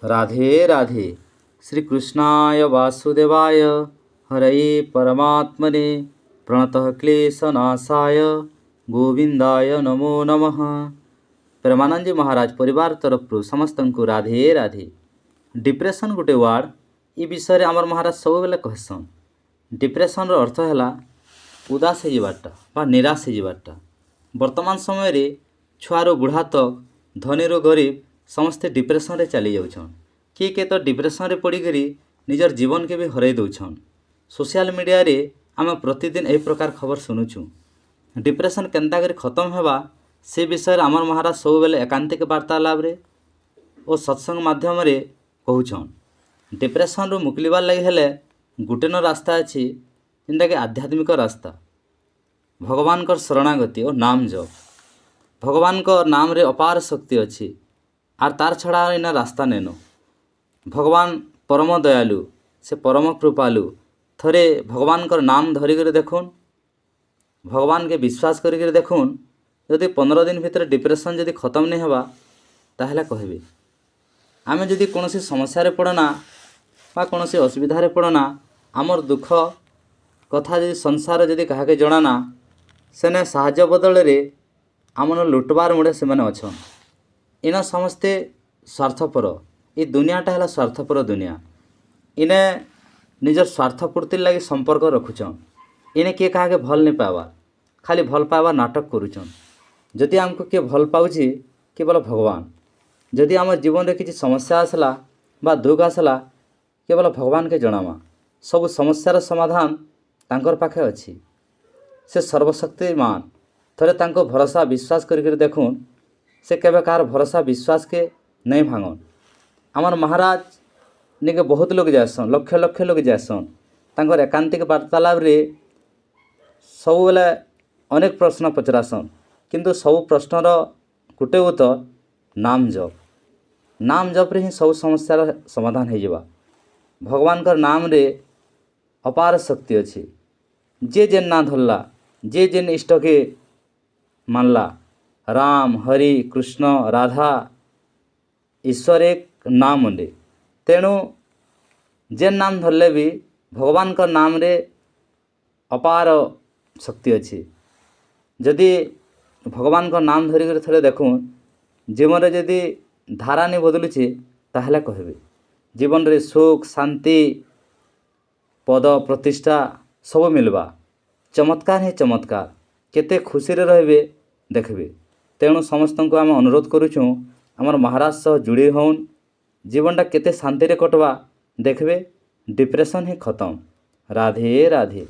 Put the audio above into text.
राधे राधे। श्री कृष्णाय वासुदेवाय हरये परमात्मने प्रणतः क्लेशनाशाय गोविंदाय नमो नमः। प्रेमानंद जी महाराज परिवार तरफ समस्त को राधे राधे। डिप्रेशन गोटे वार्ड ये विषय रे आमर महाराज सब बेले कहसन। डिप्रेशन रो अर्थ है उदास होवाटा बा निराश होवाटा। वर्तमान समय रे छुआरो बुढ़ा तक धनी रो गरीब समस्ते डिप्रेशन रे चली जाउछन। किए तो डिप्रेशन रे पड़ीकरी निजर जीवन के भी हरई दउछन। सोशल मीडिया रे आम प्रतिदिन एही प्रकार खबर सुनुछु। डिप्रेशन केन्ता करी खत्म हेबा से विषय आमर महाराज सब बेले एकांतिक वार्तालाप रे और सत्संग माध्यम रे कहउछन। डिप्रेशन रू मुक्लिबार लगी हेले गुटे न रास्ता अछि जेनटा कि आध्यात्मिक रास्ता। भगवान कर शरणागति और नाम जप। भगवान को नाम रे अपार शक्ति अच्छी आर तार छड़ा इना रास्ता नेनो। भगवान परम दयालु से परम कृपालु। थरे भगवान कर नाम धरिक देखुन, भगवान के विश्वास करिक देखुन। यदि 15 दिन भितर डिप्रेशन यदि खत्म नहीं होगा ताहले कहबे। आमे यदि कोनोसी समस्या रे पड़ना बा कोनोसी असुविधा रे पड़ना आमर दुख कथा यदि संसार यदि काहाके जणाना सेने साहाय्य बदल रे आमन लुटबार मुड़े से माने अछन। इना समस्ते स्वार्थपर। ये दुनियाटा है स्वार्थपर दुनिया। इने निजर स्वार्थपूर्ति लगी संपर्क रखुचन। इने किए क्या भल नहीं पावा, खाली भल पावा नाटक करुचन। जदि आमको किए भल पाउछि केवल भगवान। जदि आम जीवन में किसी समस्या आसला बा दुख आसला केवल भगवान के जनामा। सब समस्यार समाधान तांकर पाखे अछि। से सर्वशक्तिमान। थरे तांको भरोसा विश्वास करिक देखुन, से केबे कार भरोसा विश्वास के नहीं भांगन। आमर महाराज निके बहुत लोग जासन, लक्ष लक्ष लोग जासन। तांकर एकांतिक वार्तालाप रे सब बेले अनेक प्रश्न पचरासन, किंतु सब प्रश्नर गोटे उत्तर नाम जप। नाम जप रे ही सब समस्यार समाधान हो जावा। भगवान कर नाम रे अपार शक्ति अच्छी। जे जेन ना धरला, जे जेन इष्ट के मानला, राम हरि कृष्ण राधा ईश्वर एक नाम अंडे। तेणु जेन नाम धरले भी भगवान का नाम रे अपार शक्ति अच्छी। जदि भगवान का नाम धरिक थोड़े देखूँ जीवन रे जदि धारा नहीं बदलुचे ताहले कहबे। जीवन रे सुख शांति पद प्रतिष्ठा सब मिलवा। चमत्कार ही चमत्कार। केते खुशी रे रहबे देखबे। तेणु समस्त को आम अनुरोध करुछुँ आमर महाराज सह जुड़ी होन। जीवनटा केते शांति रे कटवा देखबे। डिप्रेशन ही खत्म। राधे राधे।